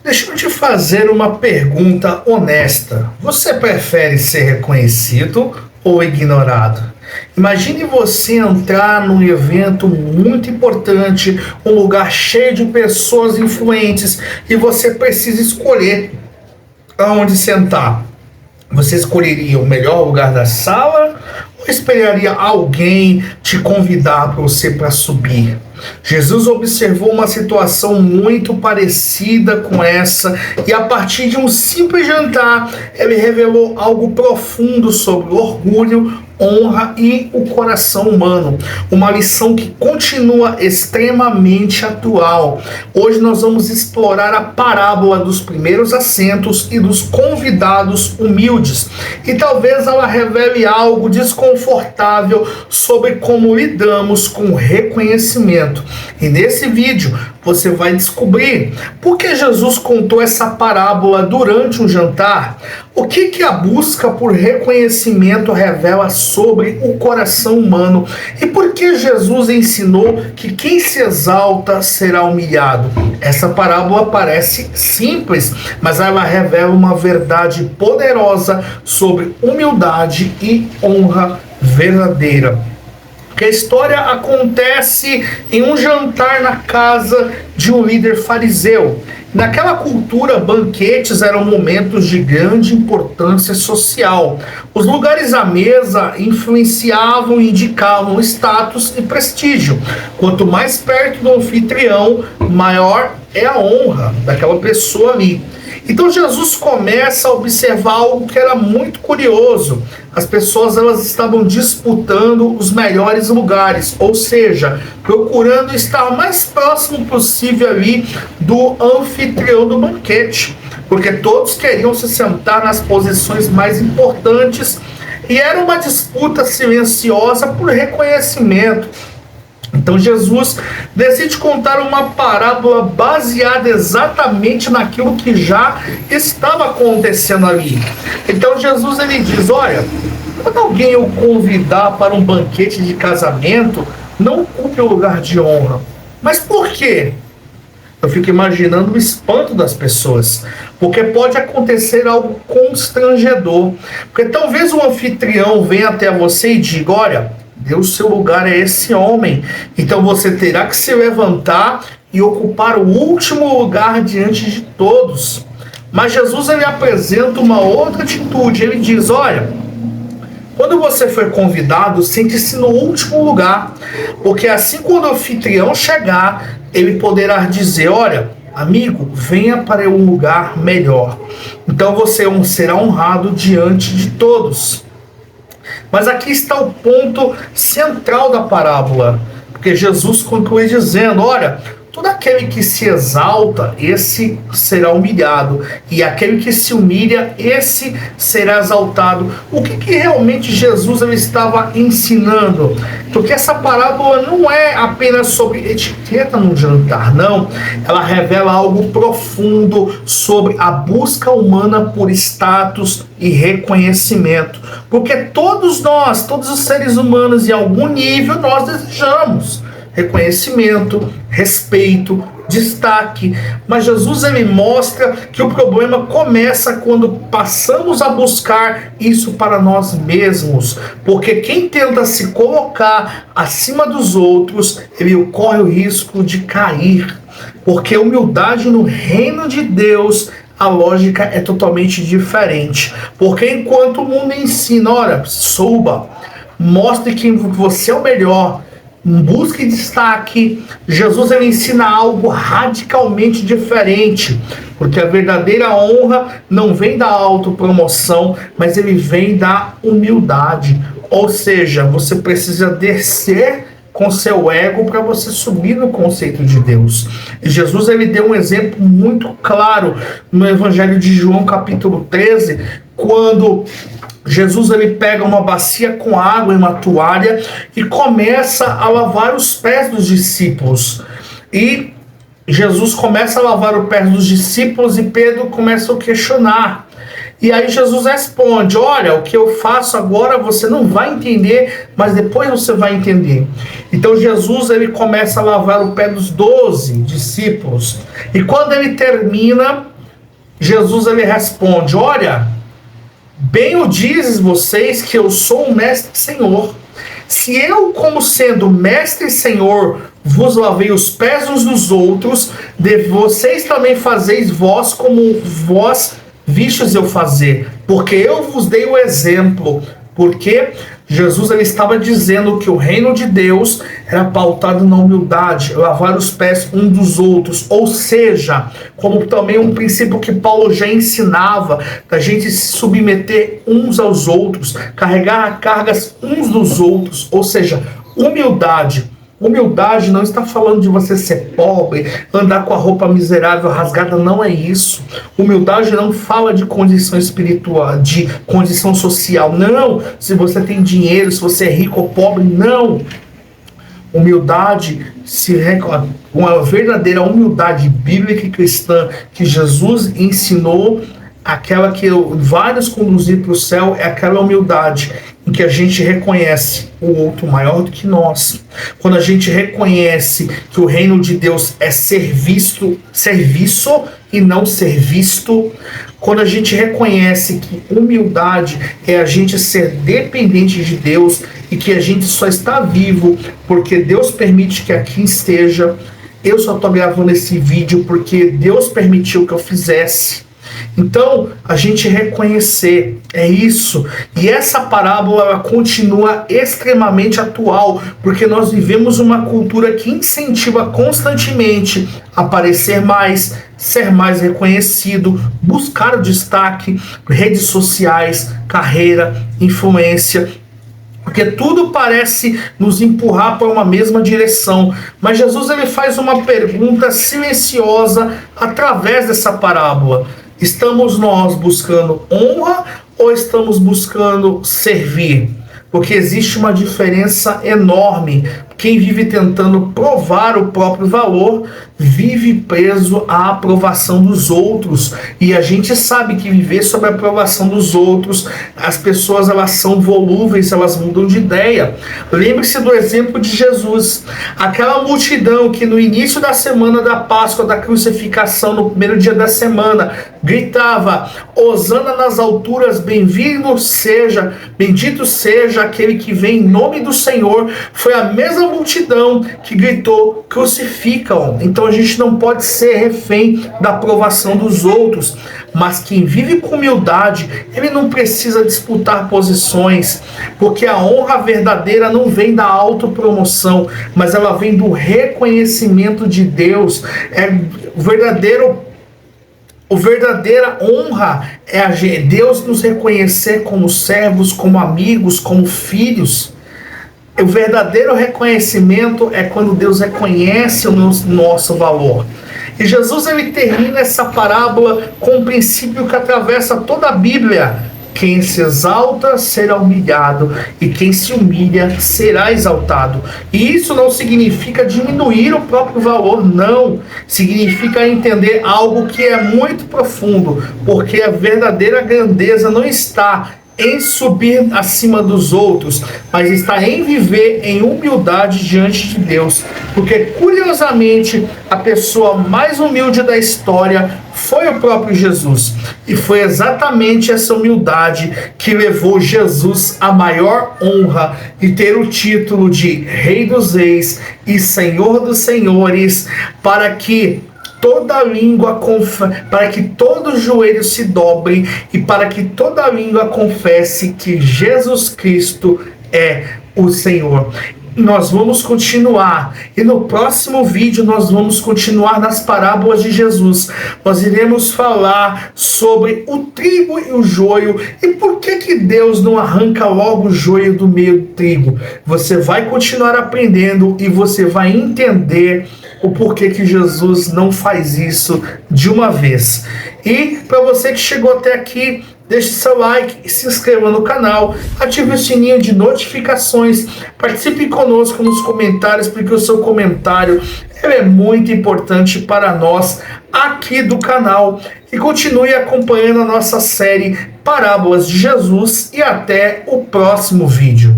Deixa eu te fazer uma pergunta honesta. Você prefere ser reconhecido ou ignorado? Imagine você entrar num evento muito importante, um lugar cheio de pessoas influentes e você precisa escolher aonde sentar. Você escolheria o melhor lugar da sala ou esperaria alguém te convidar para você para subir? Jesus observou uma situação muito parecida com essa e a partir de um simples jantar, ele revelou algo profundo sobre o orgulho, honra e o coração humano. Uma lição que continua extremamente atual. Hoje nós vamos explorar a parábola dos primeiros assentos e dos convidados humildes. E talvez ela revele algo desconfortável sobre como lidamos com o reconhecimento. E nesse vídeo você vai descobrir por que Jesus contou essa parábola durante um jantar, o que a busca por reconhecimento revela sobre o coração humano e por que Jesus ensinou que quem se exalta será humilhado. Essa parábola parece simples, mas ela revela uma verdade poderosa sobre humildade e honra verdadeira. Que a história acontece em um jantar na casa de um líder fariseu. Naquela cultura, banquetes eram momentos de grande importância social. Os lugares à mesa influenciavam e indicavam status e prestígio. Quanto mais perto do anfitrião, maior é a honra daquela pessoa ali. Então Jesus começa a observar algo que era muito curioso. As pessoas elas estavam disputando os melhores lugares, ou seja, procurando estar mais próximo possível ali do anfitrião do banquete, porque todos queriam se sentar nas posições mais importantes e era uma disputa silenciosa por reconhecimento. Então Jesus decide contar uma parábola baseada exatamente naquilo que já estava acontecendo ali. Então Jesus ele diz, olha, quando alguém o convidar para um banquete de casamento, não ocupe o lugar de honra. Mas por quê? Eu fico imaginando o espanto das pessoas, porque pode acontecer algo constrangedor. Porque talvez o anfitrião venha até você e diga, olha, o seu lugar é esse homem, então você terá que se levantar e ocupar o último lugar diante de todos. Mas Jesus ele apresenta uma outra atitude, ele diz, olha, quando você for convidado, sente-se no último lugar, porque assim quando o anfitrião chegar, ele poderá dizer, olha, amigo, venha para um lugar melhor. Então você será honrado diante de todos. Mas aqui está o ponto central da parábola, porque Jesus conclui dizendo, olha, todo aquele que se exalta, esse será humilhado, e aquele que se humilha, esse será exaltado. O que realmente Jesus ele estava ensinando? Porque essa parábola não é apenas sobre etiqueta no jantar, não. Ela revela algo profundo sobre a busca humana por status e reconhecimento. Porque todos nós, todos os seres humanos, em algum nível, nós desejamos reconhecimento, respeito, destaque, mas Jesus ele mostra que o problema começa quando passamos a buscar isso para nós mesmos, porque quem tenta se colocar acima dos outros, ele corre o risco de cair, porque a humildade no reino de Deus, a lógica é totalmente diferente, porque enquanto o mundo ensina, olha, suba, mostre que você é o melhor, busque destaque, Jesus ele ensina algo radicalmente diferente, porque a verdadeira honra não vem da autopromoção, mas ele vem da humildade, ou seja, você precisa descer com seu ego para você subir no conceito de Deus. E Jesus ele deu um exemplo muito claro no Evangelho de João capítulo 13, quando Jesus ele pega uma bacia com água e uma toalha e começa a lavar os pés dos discípulos. E Jesus começa a lavar os pés dos discípulos e Pedro começa a questionar. E aí Jesus responde, olha, o que eu faço agora você não vai entender, mas depois você vai entender. Então Jesus ele começa a lavar o pé dos 12 discípulos. E quando ele termina, Jesus ele responde: olha, bem o dizes vocês que eu sou o mestre e Senhor. Se eu, como sendo mestre e Senhor, vos lavei os pés uns dos outros, de vocês também fazeis vós como vós vistes eu fazer, porque eu vos dei o exemplo. Porque Jesus ele estava dizendo que o reino de Deus era pautado na humildade, lavar os pés uns dos outros, ou seja, como também um princípio que Paulo já ensinava, da gente se submeter uns aos outros, carregar cargas uns dos outros, ou seja, humildade. Humildade não está falando de você ser pobre, andar com a roupa miserável, rasgada, não é isso. Humildade não fala de condição espiritual, de condição social, não. Se você tem dinheiro, se você é rico ou pobre, não. Humildade, uma verdadeira humildade bíblica e cristã que Jesus ensinou, aquela que vai nos conduzir para o céu, é aquela humildade em que a gente reconhece o outro maior do que nós. Quando a gente reconhece que o reino de Deus é serviço e não ser visto. Quando a gente reconhece que humildade é a gente ser dependente de Deus e que a gente só está vivo porque Deus permite que aqui esteja. Eu só estou gravando esse vídeo porque Deus permitiu que eu fizesse. Então, a gente reconhecer, é isso. E essa parábola ela continua extremamente atual, porque nós vivemos uma cultura que incentiva constantemente aparecer mais, ser mais reconhecido, buscar o destaque, redes sociais, carreira, influência, porque tudo parece nos empurrar para uma mesma direção. Mas Jesus ele faz uma pergunta silenciosa através dessa parábola. Estamos nós buscando honra ou estamos buscando servir? Porque existe uma diferença enorme. Quem vive tentando provar o próprio valor, vive preso à aprovação dos outros. E a gente sabe que viver sob a aprovação dos outros, as pessoas elas são volúveis, elas mudam de ideia. Lembre-se do exemplo de Jesus. Aquela multidão que no início da semana da Páscoa, da crucificação, no primeiro dia da semana, gritava: Hosana nas alturas, bendito seja aquele que vem em nome do Senhor. Foi a mesma multidão que gritou: crucificam. Então a gente não pode ser refém da aprovação dos outros, mas quem vive com humildade, ele não precisa disputar posições, porque a honra verdadeira não vem da autopromoção, mas ela vem do reconhecimento de Deus. A verdadeira honra é Deus nos reconhecer como servos, como amigos, como filhos. O verdadeiro reconhecimento é quando Deus reconhece o nosso valor. E Jesus ele termina essa parábola com um princípio que atravessa toda a Bíblia: quem se exalta será humilhado, e quem se humilha será exaltado. E isso não significa diminuir o próprio valor, não. Significa entender algo que é muito profundo, porque a verdadeira grandeza não está em subir acima dos outros, mas está em viver em humildade diante de Deus. Porque, curiosamente, a pessoa mais humilde da história foi o próprio Jesus. E foi exatamente essa humildade que levou Jesus à maior honra de ter o título de Rei dos Reis e Senhor dos Senhores, para que toda língua para que todo joelho se dobre e para que toda língua confesse que Jesus Cristo é o Senhor. Nós vamos continuar, e no próximo vídeo nós vamos continuar nas parábolas de Jesus. Nós iremos falar sobre o trigo e o joio, e por que Deus não arranca logo o joio do meio do trigo. Você vai continuar aprendendo e você vai entender o porquê que Jesus não faz isso de uma vez. E para você que chegou até aqui, deixe seu like e se inscreva no canal, ative o sininho de notificações, participe conosco nos comentários, porque o seu comentário é muito importante para nós aqui do canal. E continue acompanhando a nossa série Parábolas de Jesus, e até o próximo vídeo.